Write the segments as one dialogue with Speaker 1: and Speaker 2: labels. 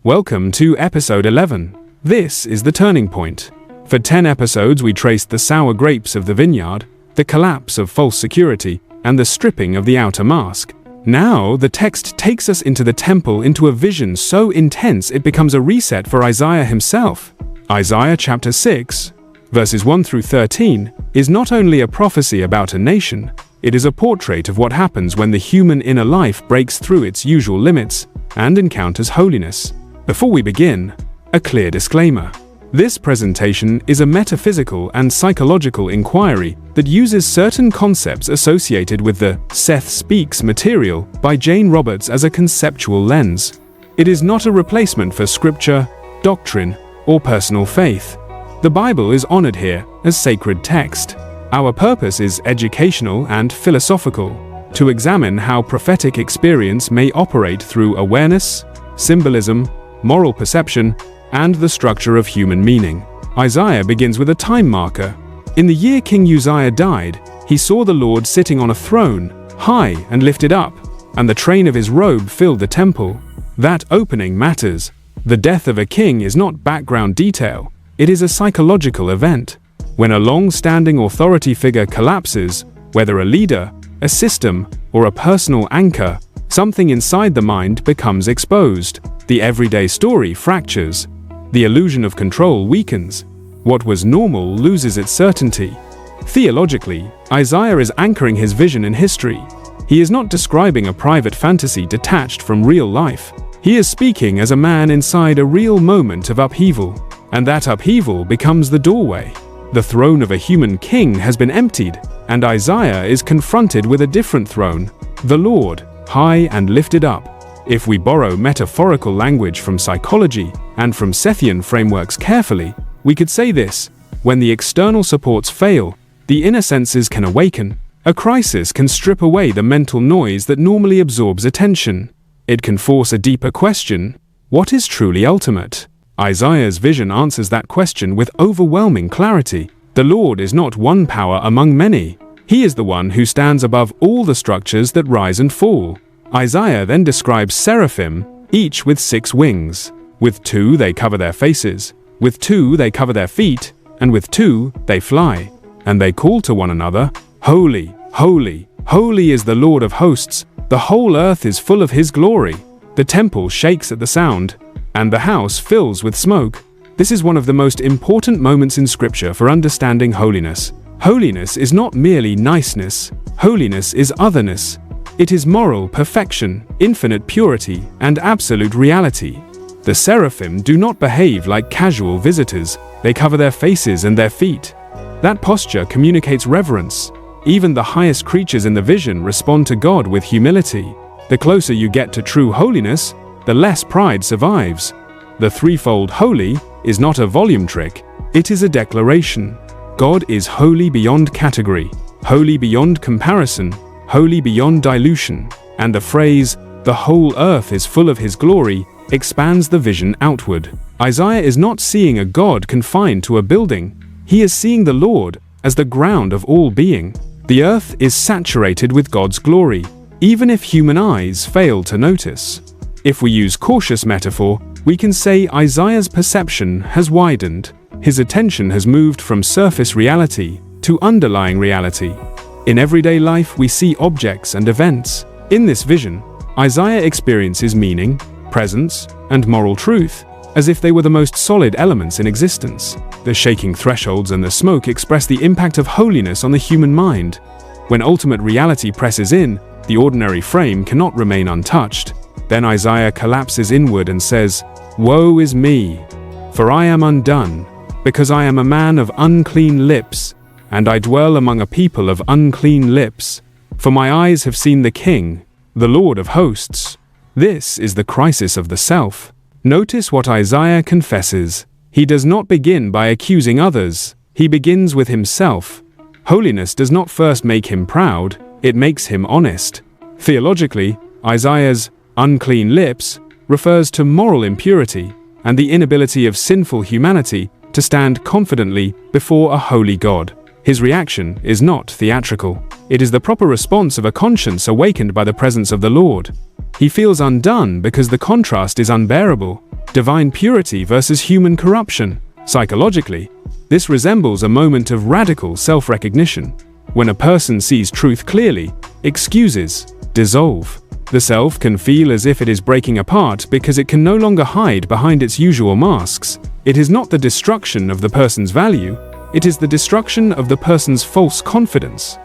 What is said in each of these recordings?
Speaker 1: Welcome to episode 11. This is the turning point. For 10 episodes we traced the sour grapes of the vineyard, the collapse of false security, and the stripping of the outer mask. Now the text takes us into the temple, into a vision so intense it becomes a reset for Isaiah himself. Isaiah chapter 6, verses 1 through 13, is not only a prophecy about a nation, it is a portrait of what happens when the human inner life breaks through its usual limits and encounters holiness. Before we begin, a clear disclaimer. This presentation is a metaphysical and psychological inquiry that uses certain concepts associated with the Seth Speaks material by Jane Roberts as a conceptual lens. It is not a replacement for scripture, doctrine, or personal faith. The Bible is honored here as sacred text. Our purpose is educational and philosophical, to examine how prophetic experience may operate through awareness, symbolism, moral perception, and the structure of human meaning. Isaiah begins with a time marker. In the year King Uzziah died, he saw the Lord sitting on a throne, high and lifted up, and the train of his robe filled the temple. That opening matters. The death of a king is not background detail, it is a psychological event. When a long-standing authority figure collapses, whether a leader, a system, or a personal anchor, something inside the mind becomes exposed. The everyday story fractures. The illusion of control weakens. What was normal loses its certainty. Theologically, Isaiah is anchoring his vision in history. He is not describing a private fantasy detached from real life. He is speaking as a man inside a real moment of upheaval, and that upheaval becomes the doorway. The throne of a human king has been emptied, and Isaiah is confronted with a different throne, the Lord, high and lifted up. If we borrow metaphorical language from psychology and from Sethian frameworks carefully, we could say this: when the external supports fail, the inner senses can awaken. A crisis can strip away the mental noise that normally absorbs attention. It can force a deeper question: what is truly ultimate? Isaiah's vision answers that question with overwhelming clarity. The Lord is not one power among many. He is the one who stands above all the structures that rise and fall. Isaiah then describes seraphim, each with 6 wings. With 2 they cover their faces, with 2 they cover their feet, and with 2 they fly. And they call to one another, Holy, holy, holy is the Lord of hosts, the whole earth is full of his glory. The temple shakes at the sound, and the house fills with smoke. This is one of the most important moments in Scripture for understanding holiness. Holiness is not merely niceness, holiness is otherness. It is moral perfection, infinite purity, and absolute reality. The seraphim do not behave like casual visitors, they cover their faces and their feet. That posture communicates reverence. Even the highest creatures in the vision respond to God with humility. The closer you get to true holiness, the less pride survives. The threefold holy is not a volume trick, it is a declaration. God is holy beyond category, holy beyond comparison, holy beyond dilution, and the phrase, the whole earth is full of his glory, expands the vision outward. Isaiah is not seeing a God confined to a building, he is seeing the Lord as the ground of all being. The earth is saturated with God's glory, even if human eyes fail to notice. If we use cautious metaphor, we can say Isaiah's perception has widened. His attention has moved from surface reality to underlying reality. In everyday life, we see objects and events. In this vision, Isaiah experiences meaning, presence, and moral truth, as if they were the most solid elements in existence. The shaking thresholds and the smoke express the impact of holiness on the human mind. When ultimate reality presses in, the ordinary frame cannot remain untouched. Then Isaiah collapses inward and says, Woe is me, for I am undone, because I am a man of unclean lips, and I dwell among a people of unclean lips. For my eyes have seen the King, the Lord of hosts. This is the crisis of the self. Notice what Isaiah confesses. He does not begin by accusing others. He begins with himself. Holiness does not first make him proud, it makes him honest. Theologically, Isaiah's unclean lips refers to moral impurity and the inability of sinful humanity to stand confidently before a holy God. His reaction is not theatrical. It is the proper response of a conscience awakened by the presence of the Lord. He feels undone because the contrast is unbearable. divine purity versus human corruption. Psychologically, this resembles a moment of radical self-recognition. When a person sees truth clearly, excuses dissolve. The self can feel as if it is breaking apart because it can no longer hide behind its usual masks. It is not the destruction of the person's value, it is the destruction of the person's false confidence.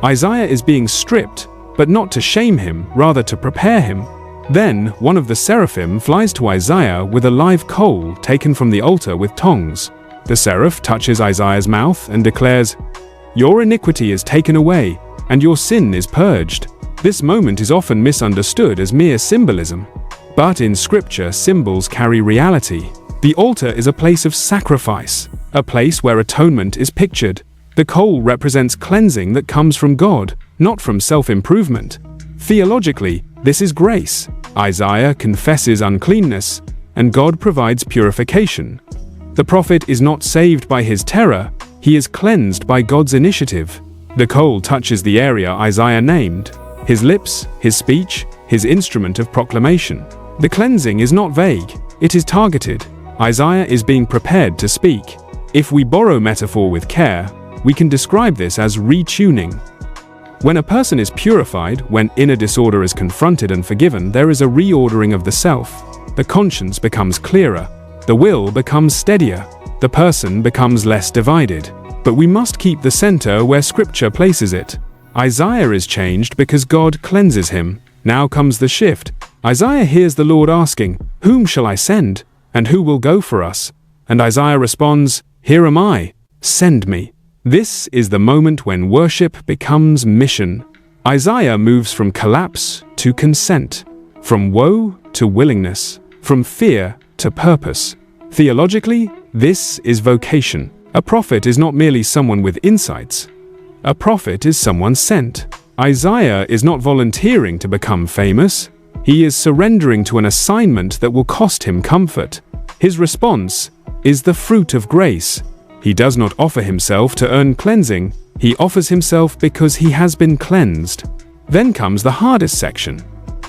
Speaker 1: Uzziah is being stripped, but not to shame him, rather to prepare him. Then, one of the seraphim flies to Uzziah with a live coal taken from the altar with tongs. The seraph touches Uzziah's mouth and declares, "Your iniquity is taken away, and your sin is purged." This moment is often misunderstood as mere symbolism. But in Scripture, symbols carry reality. The altar is a place of sacrifice, a place where atonement is pictured. The coal represents cleansing that comes from God, not from self-improvement. Theologically, this is grace. Uzziah confesses uncleanness, and God provides purification. The prophet is not saved by his terror, he is cleansed by God's initiative. The coal touches the area Uzziah named, his lips, his speech, his instrument of proclamation. The cleansing is not vague, it is targeted. Uzziah is being prepared to speak. If we borrow metaphor with care, we can describe this as retuning. When a person is purified, when inner disorder is confronted and forgiven, there is a reordering of the self. The conscience becomes clearer, the will becomes steadier, the person becomes less divided. But we must keep the center where Scripture places it. Uzziah is changed because God cleanses him. Now comes the shift. Uzziah hears the Lord asking, "Whom shall I send? And who will go for us?" And Uzziah responds, "Here am I, send me." This is the moment when worship becomes mission. Uzziah moves from collapse to consent, from woe to willingness, from fear to purpose. Theologically, this is vocation. A prophet is not merely someone with insights. A prophet is someone sent. Uzziah is not volunteering to become famous. He is surrendering to an assignment that will cost him comfort. His response is the fruit of grace. He does not offer himself to earn cleansing, he offers himself because he has been cleansed. Then comes the hardest section.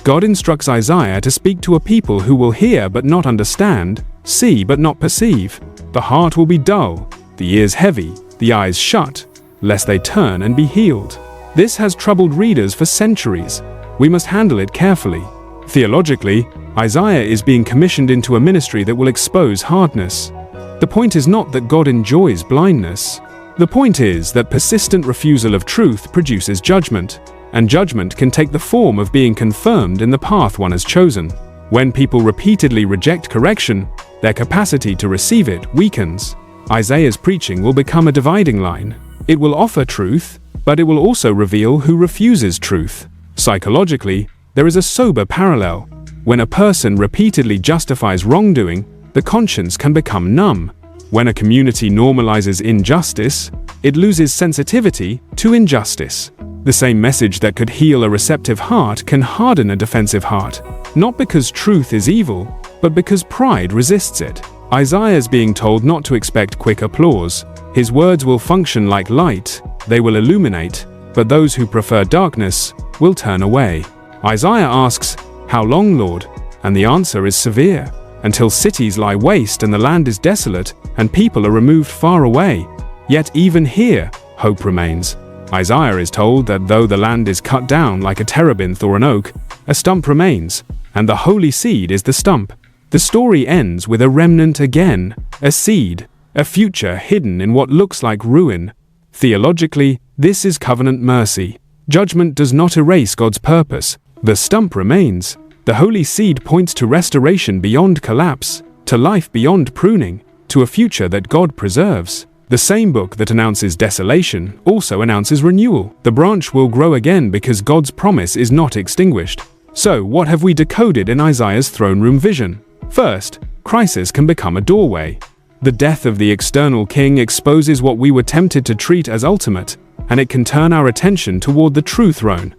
Speaker 1: God instructs Uzziah to speak to a people who will hear but not understand, see but not perceive. The heart will be dull, the ears heavy, the eyes shut, lest they turn and be healed. This has troubled readers for centuries. We must handle it carefully. Theologically, Uzziah is being commissioned into a ministry that will expose hardness. The point is not that God enjoys blindness. The point is that persistent refusal of truth produces judgment, and judgment can take the form of being confirmed in the path one has chosen. When people repeatedly reject correction, their capacity to receive it weakens. Uzziah's preaching will become a dividing line. It will offer truth, but it will also reveal who refuses truth. Psychologically, there is a sober parallel. When a person repeatedly justifies wrongdoing, the conscience can become numb. When a community normalizes injustice, it loses sensitivity to injustice. The same message that could heal a receptive heart can harden a defensive heart, not because truth is evil, but because pride resists it. Uzziah is being told not to expect quick applause. His words will function like light, they will illuminate, but those who prefer darkness will turn away. Uzziah asks, "How long, Lord?" And the answer is severe. Until cities lie waste and the land is desolate and people are removed far away. Yet even here, hope remains. Uzziah is told that though the land is cut down like a terebinth or an oak, a stump remains, and the holy seed is the stump. The story ends with a remnant again, a seed, a future hidden in what looks like ruin. Theologically, this is covenant mercy. Judgment does not erase God's purpose. The stump remains. The holy seed points to restoration beyond collapse, to life beyond pruning, to a future that God preserves. The same book that announces desolation also announces renewal. The branch will grow again because God's promise is not extinguished. So, what have we decoded in Uzziah's throne room vision? First, crisis can become a doorway. The death of the external king exposes what we were tempted to treat as ultimate, and it can turn our attention toward the true throne.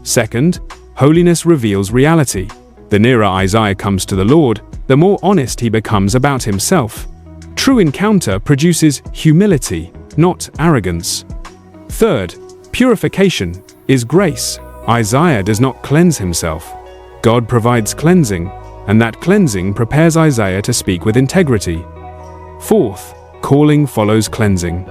Speaker 1: Second, holiness reveals reality. The nearer Uzziah comes to the Lord, the more honest he becomes about himself. True encounter produces humility, not arrogance. Third, purification is grace. Uzziah does not cleanse himself. God provides cleansing, and that cleansing prepares Isaiah to speak with integrity. Fourth, calling follows cleansing.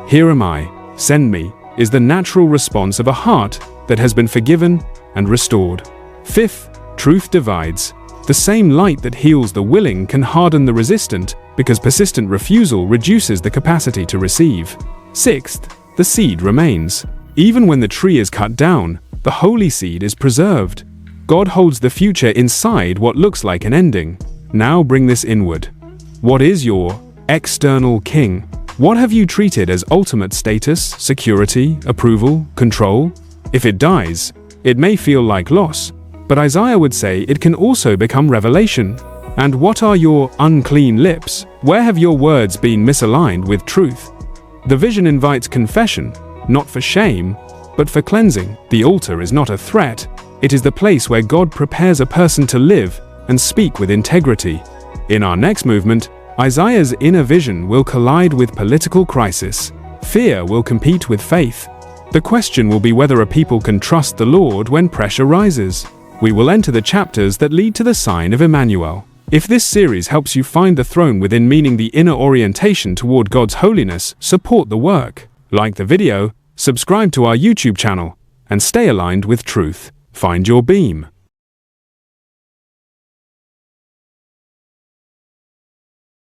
Speaker 1: "Here am I, send me," is the natural response of a heart that has been forgiven and restored. Fifth, truth divides. The same light that heals the willing can harden the resistant, because persistent refusal reduces the capacity to receive. Sixth, the seed remains. Even when the tree is cut down, the holy seed is preserved. God holds the future inside what looks like an ending. Now bring this inward. What is your external king? What have you treated as ultimate status, security, approval, control? If it dies, it may feel like loss, but Isaiah would say it can also become revelation. And what are your unclean lips? Where have your words been misaligned with truth? The vision invites confession, not for shame, but for cleansing. The altar is not a threat, it is the place where God prepares a person to live and speak with integrity. In our next movement, Isaiah's inner vision will collide with political crisis. Fear will compete with faith. The question will be whether a people can trust the Lord when pressure rises. We will enter the chapters that lead to the sign of Emmanuel. If this series helps you find the throne within, meaning the inner orientation toward God's holiness, support the work. Like the video, subscribe to our YouTube channel, and stay aligned with truth. Find your beam.